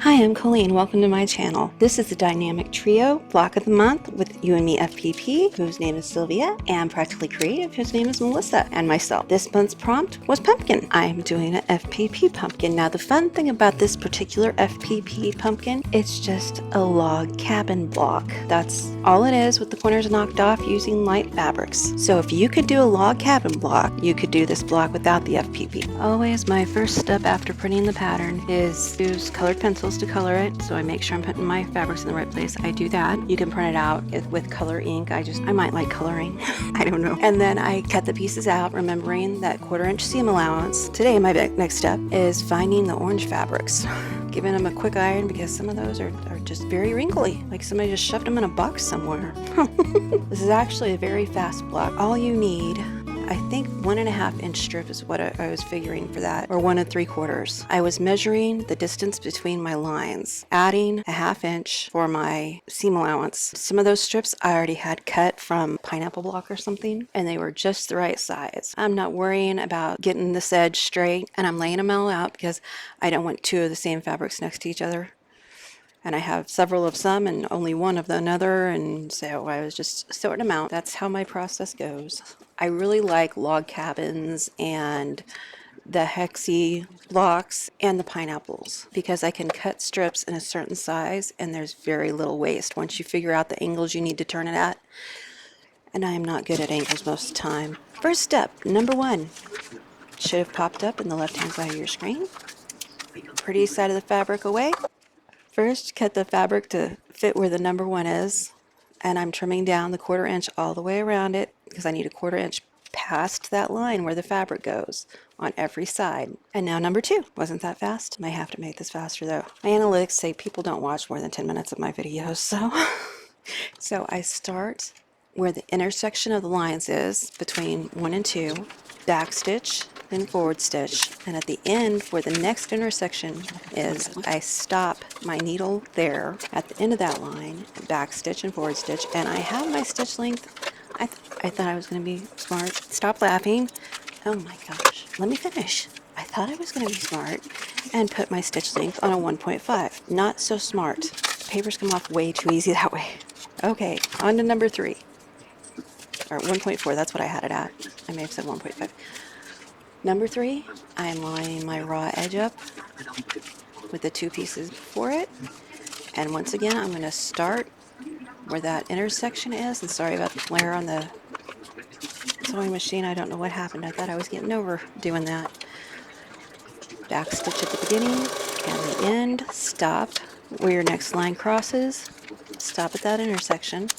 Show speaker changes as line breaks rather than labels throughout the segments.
Hi, I'm Coleen. Welcome to my channel. This is the Dynamic Trio Block of the Month with You and Me FPP, whose name is Sylvia, and Practically Creative, whose name is Melissa, and myself. This month's prompt was pumpkin. I'm doing an FPP pumpkin. Now, the fun thing about this particular FPP pumpkin, it's just a log cabin block. That's all it is, with the corners knocked off using light fabrics. So if you could do a log cabin block, you could do this block without the FPP. Always my first step after printing the pattern is use colored pencils to color it, so I make sure I'm putting my fabrics in the right place. I do that. You can print it out with color ink. I might like coloring. I don't know. And then I cut the pieces out, remembering that 1/4 inch seam allowance. Today my next step is finding the orange fabrics, giving them a quick iron because some of those are just very wrinkly, like somebody just shoved them in a box somewhere. This is actually a very fast block. All you need, I think 1.5 inch strip is what I was figuring for that, or 1 3/4. I was measuring the distance between my lines, adding a 1/2 inch for my seam allowance. Some of those strips I already had cut from pineapple block or something, and they were just the right size. I'm not worrying about getting this edge straight, and I'm laying them all out because I don't want 2 of the same fabrics next to each other. And I have several of some and only one of the another, and so I was just sorting them out. That's how my process goes. I really like log cabins and the hexy blocks and the pineapples because I can cut strips in a certain size and there's very little waste once you figure out the angles you need to turn it at. And I am not good at angles most of the time. First step, number 1, should have popped up in the left-hand side of your screen. Pretty side of the fabric away. First, cut the fabric to fit where the number 1 is, and I'm trimming down the 1/4 inch all the way around it because I need a 1/4 inch past that line where the fabric goes on every side. And now number 2. Wasn't that fast? Might have to make this faster though. My analytics say people don't watch more than 10 minutes of my videos, so I start where the intersection of the lines is between 1 and 2, back stitch, then forward stitch, and at the end where the next intersection is, I stop my needle there at the end of that line, back stitch and forward stitch, and I have my stitch length. I thought I was going to be smart. Stop laughing. Oh my gosh. Let me finish. I thought I was going to be smart and put my stitch length on a 1.5. Not so smart. Papers come off way too easy that way. Okay, on to number 3. Or 1.4, that's what I had it at. I may have said 1.5. Number 3, I'm lining my raw edge up with the 2 pieces before it. And once again, I'm going to start where that intersection is. And sorry about the flare on the sewing machine. I don't know what happened. I thought I was getting over doing that. Back stitch at the beginning and the end. Stop where your next line crosses. Stop at that intersection.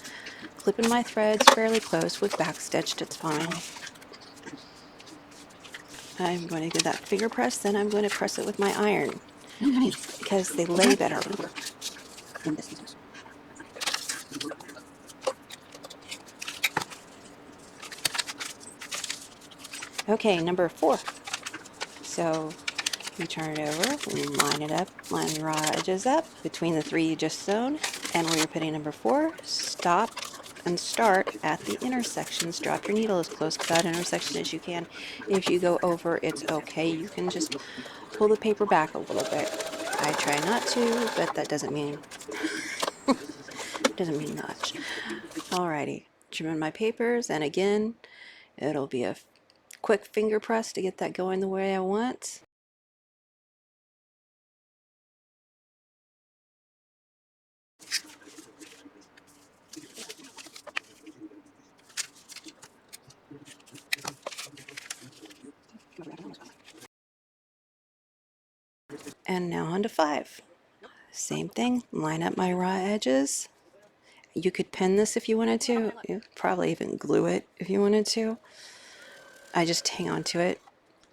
Clipping my threads fairly close with back stitched. It's fine. I'm going to do that finger press, then I'm going to press it with my iron because they lay better. Okay, number 4. So you turn it over, line it up, line the raw edges up between the 3 you just sewn, and where you're putting number 4, stop and start at the intersections. Drop your needle as close to that intersection as you can. If you go over, it's okay. You can just pull the paper back a little bit. I try not to, but that doesn't mean much. Alrighty, trimming my papers, and again, it'll be a quick finger press to get that going the way I want. And now on to 5. Same thing, line up my raw edges. You could pin this if you wanted to. You probably even glue it if you wanted to. I just hang on to it.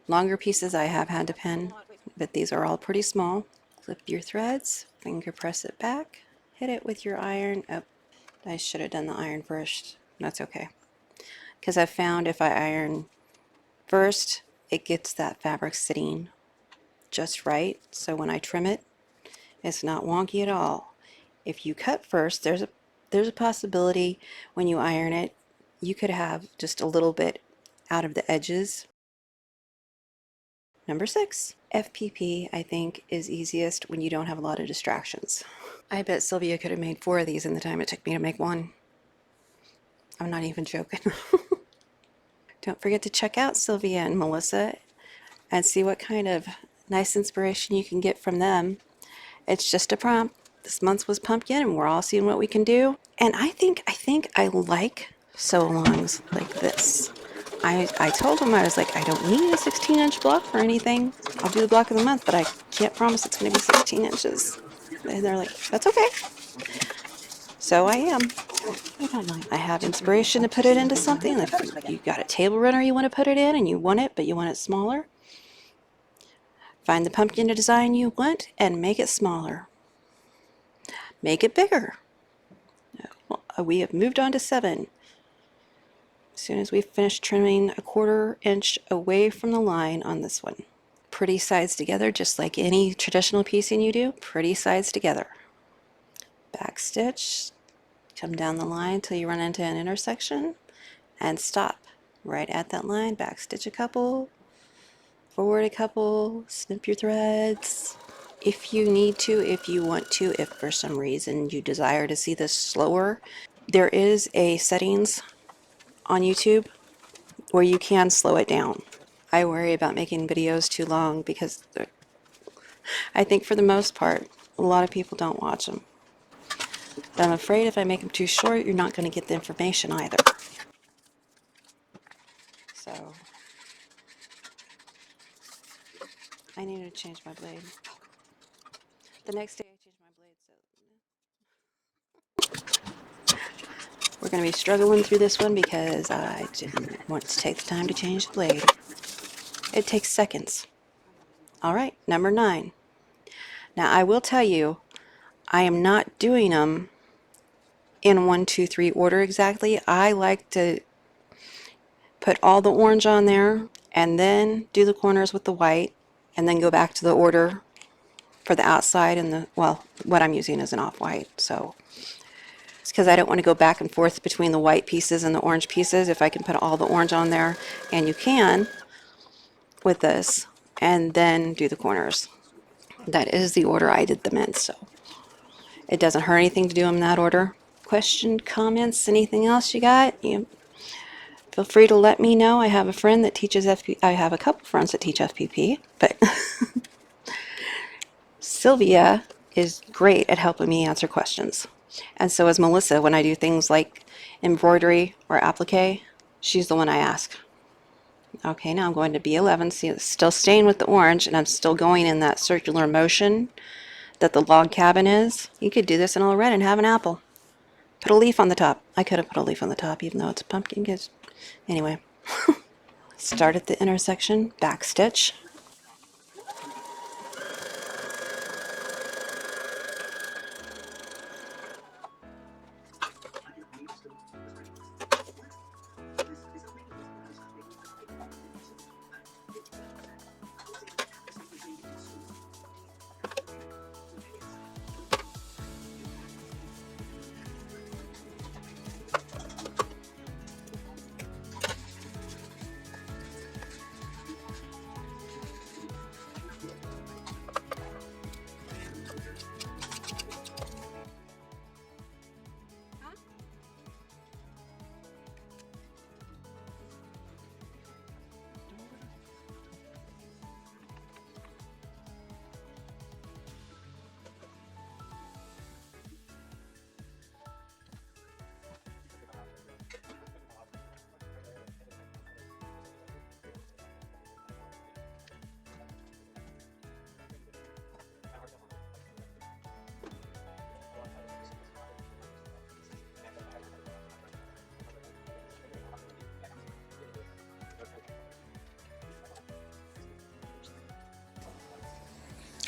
Longer pieces I have had to pin, but these are all pretty small. Clip your threads, finger press it back, hit it with your iron. Oh, I should have done the iron first. That's okay. Because I've found if I iron first, it gets that fabric sitting just right. So when I trim it, it's not wonky at all. If you cut first, there's a possibility when you iron it, you could have just a little bit out of the edges. Number 6. FPP, I think, is easiest when you don't have a lot of distractions. I bet Sylvia could have made 4 of these in the time it took me to make one. I'm not even joking. Don't forget to check out Sylvia and Melissa and see what kind of nice inspiration you can get from them. It's just a prompt. This month was pumpkin, and we're all seeing what we can do. And I think I like sew-alongs like this. I told them, I was like, I don't need a 16-inch block or anything. I'll do the block of the month, but I can't promise it's going to be 16 inches. And they're like, that's okay. So I am. I don't mind. I have inspiration to put it into something. If you got a table runner you want to put it in and you want it, but you want it smaller, find the pumpkin design you want and make it smaller. Make it bigger. Well, we have moved on to 7. As soon as we finish trimming a 1/4 inch away from the line on this one. Pretty sides together, just like any traditional piecing you do. Pretty sides together. Back stitch. Come down the line till you run into an intersection and stop right at that line. Back stitch a couple, forward a couple, snip your threads. If you need to, if you want to, if for some reason you desire to see this slower, there is a settings on YouTube where you can slow it down. I worry about making videos too long because I think for the most part, a lot of people don't watch them. But I'm afraid if I make them too short, you're not going to get the information either. So I need to change my blade. The next day I changed my blade, so we're going to be struggling through this one because I didn't want to take the time to change the blade. It takes seconds. All right, number 9. Now I will tell you, I am not doing them in 1, 2, 3 order exactly. I like to put all the orange on there and then do the corners with the white and then go back to the order for the outside and the, well, what I'm using is an off-white, so it's because I don't want to go back and forth between the white pieces and the orange pieces. If I can put all the orange on there, and you can with this, and then do the corners. That is the order I did them in, so it doesn't hurt anything to do them in that order. Question, comments, anything else you got? You feel free to let me know. I have a friend that teaches FPP. I have a couple friends that teach FPP, but Sylvia is great at helping me answer questions. And so is Melissa when I do things like embroidery or applique. She's the one I ask. Okay, now I'm going to B11. See, it's still staying with the orange, and I'm still going in that circular motion that the log cabin is. You could do this in all red and have an apple. Put a leaf on the top. I could have put a leaf on the top, even though it's a pumpkin. Anyway, start at the intersection, back stitch.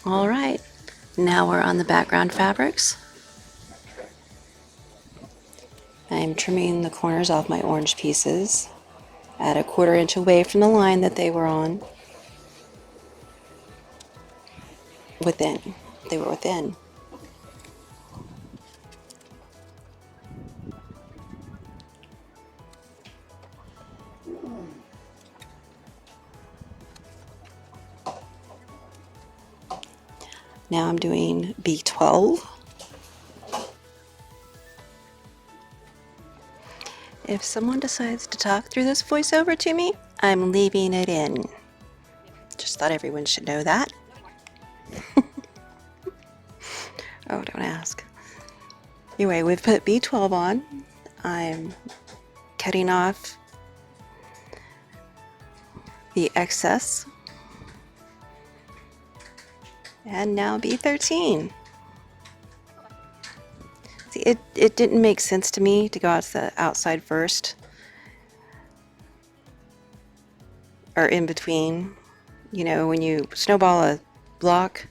All right, now we're on the background fabrics. I'm trimming the corners off my orange pieces at a 1/4 inch away from the line that they were on. Within. They were within. Now I'm doing B12. If someone decides to talk through this voiceover to me, I'm leaving it in. Just thought everyone should know that. Oh, don't ask. Anyway, we've put B12 on. I'm cutting off the excess. And now B13. See, it didn't make sense to me to go out to the outside first. Or in between. You know, when you snowball a block,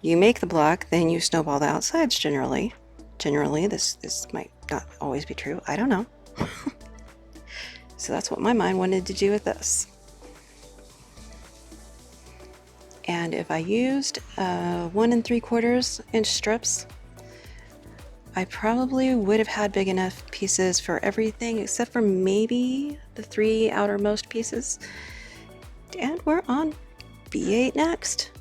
you make the block, then you snowball the outsides generally. Generally, this might not always be true. I don't know. So that's what my mind wanted to do with this. And if I used 1 3/4 inch strips, I probably would have had big enough pieces for everything except for maybe the 3 outermost pieces. And we're on B8 next.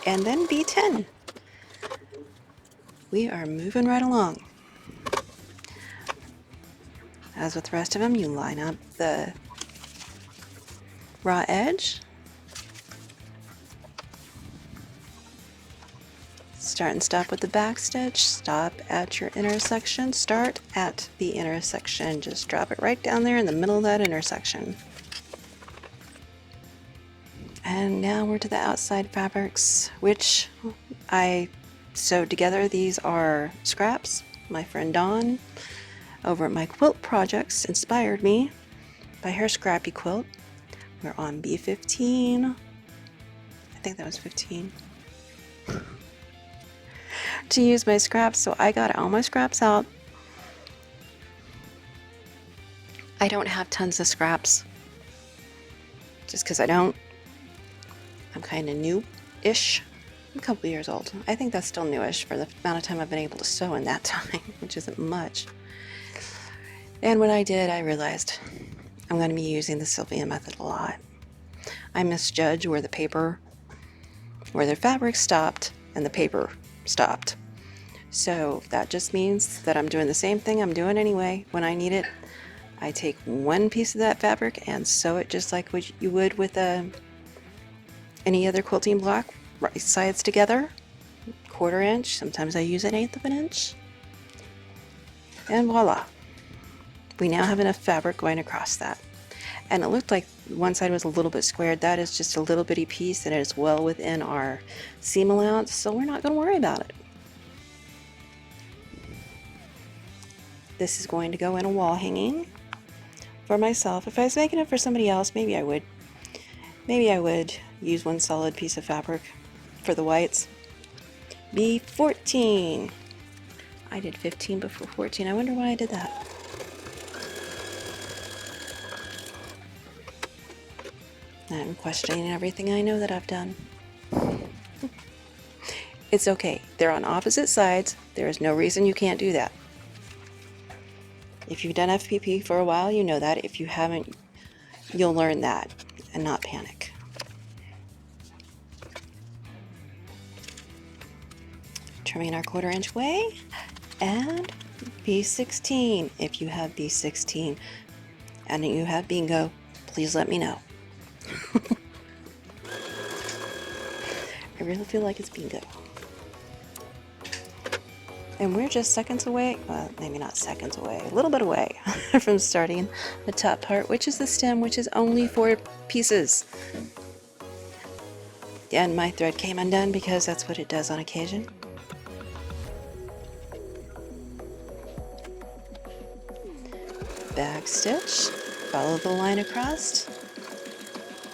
And then B10. We are moving right along. As with the rest of them, you line up the raw edge. Start and stop with the back stitch. Stop at your intersection. Start at the intersection. Just drop it right down there in the middle of that intersection. And now we're to the outside fabrics, which I sewed together. These are scraps. My friend Dawn over at my quilt projects inspired me by her scrappy quilt. We're on B15. I think that was 15. To use my scraps, so I got all my scraps out. I don't have tons of scraps, just because I don't. I'm kind of new-ish. I'm a couple years old. I think that's still newish for the amount of time I've been able to sew in that time, which isn't much. And when I did, I realized I'm going to be using the Seville method a lot. I misjudge where the fabric stopped and the paper stopped. So that just means that I'm doing the same thing I'm doing anyway. When I need it, I take one piece of that fabric and sew it just like what you would with any other quilting block, right sides together, 1/4 inch, sometimes I use 1/8 of an inch, and voila. We now have enough fabric going across that. And it looked like one side was a little bit squared. That is just a little bitty piece and it is well within our seam allowance, so we're not going to worry about it. This is going to go in a wall hanging for myself. If I was making it for somebody else, maybe I would use one solid piece of fabric for the whites. B14. I did 15 before 14. I wonder why I did that. I'm questioning everything I know that I've done. It's okay. They're on opposite sides. There is no reason you can't do that. If you've done FPP for a while, you know that. If you haven't, you'll learn that and not panic. Trimming our 1/4 inch way, and B16. If you have B16 and you have bingo, please let me know. I really feel like it's bingo. And we're just seconds away, well, maybe not seconds away, a little bit away from starting the top part, which is the stem, which is only 4 pieces. And my thread came undone because that's what it does on occasion. Back stitch, follow the line across.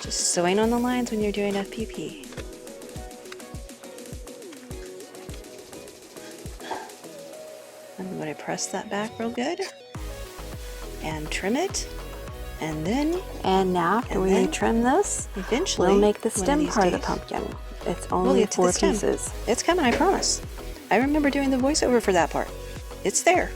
Just sewing on the lines when you're doing FPP. I'm going to press that back real good and trim it And now after we trim this,
eventually
we'll make the
one of
stem
these
part of the
days,
pumpkin. It's
we'll
only
get to the
4
stem.
pieces.
It's coming, I promise. I remember doing the voiceover for that part. It's there.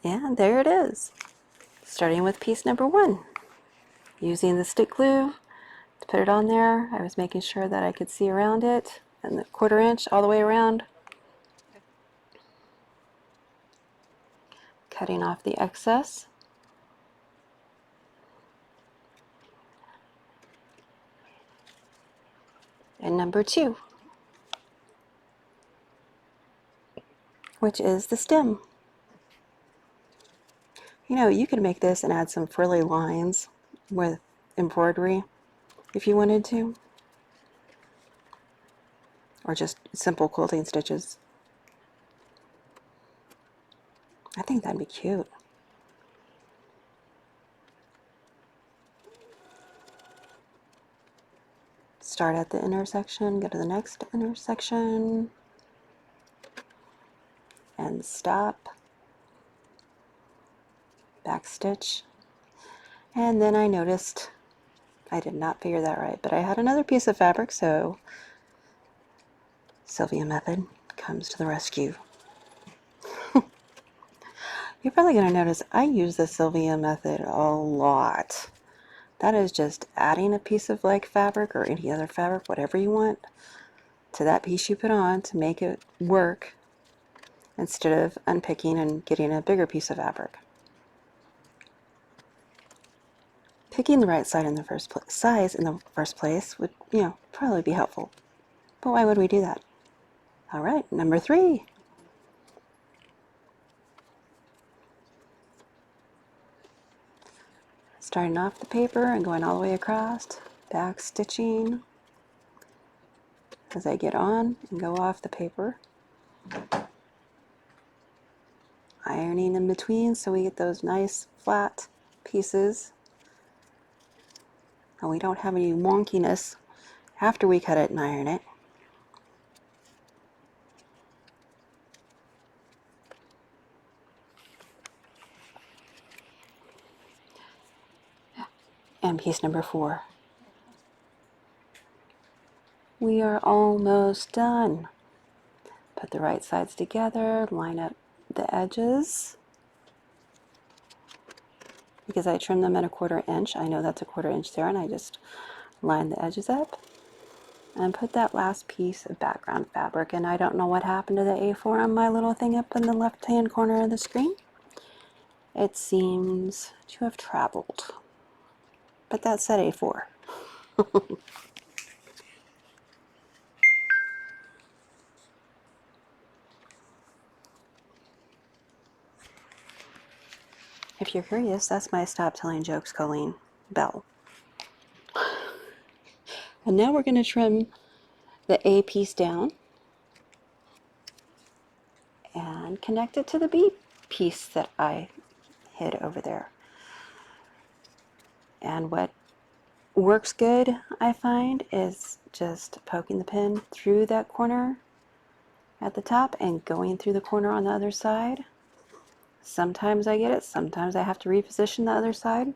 And there it is. Starting with piece number 1. Using the stick glue to put it on there. I was making sure that I could see around it, and the 1/4 inch all the way around. Cutting off the excess. And number 2, which is the stem. You know, you could make this and add some frilly lines with embroidery if you wanted to, or just simple quilting stitches. I think that'd be cute. Start at the intersection, go to the next intersection, and stop, back stitch. And then I noticed I did not figure that right, but I had another piece of fabric, so Sylvia method comes to the rescue. You're probably going to notice I use the Sylvia method a lot. That is just adding a piece of like fabric or any other fabric, whatever you want, to that piece you put on to make it work, instead of unpicking and getting a bigger piece of fabric. Picking the right size in the first place would, probably be helpful. But why would we do that? All right, number 3. Starting off the paper and going all the way across, back stitching as I get on and go off the paper. Ironing in between so we get those nice flat pieces and we don't have any wonkiness after we cut it and iron it. And piece number 4. We are almost done. Put the right sides together, line up the edges. Because I trimmed them at a 1/4 inch, I know that's a 1/4 inch there, and I just line the edges up and put that last piece of background fabric. And I don't know what happened to the A4 on my little thing up in the left hand corner of the screen. It seems to have traveled, but that said A4. If you're curious, that's my stop telling jokes Coleen bell. And now we're going to trim the A piece down and connect it to the B piece that I hid over there. And what works good, I find, is just poking the pin through that corner at the top and going through the corner on the other side. Sometimes I get it, sometimes I have to reposition the other side.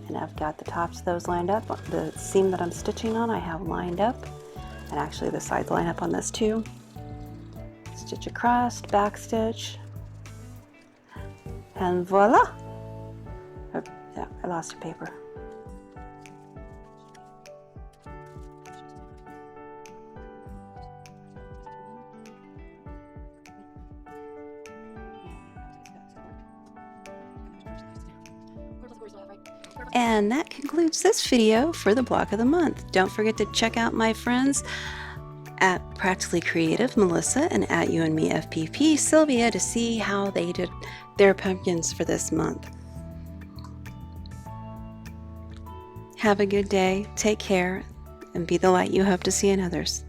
And I've got the tops of those lined up. The seam that I'm stitching on I have lined up, and actually the sides line up on this too. Stitch across, back stitch, and voila! Oh, yeah, I lost a paper. And that concludes this video for the block of the month. Don't forget to check out my friends at Practically Creative, Melissa, and at You and Me FPP, Sylvia, to see how they did their pumpkins for this month. Have a good day, take care, and be the light you hope to see in others.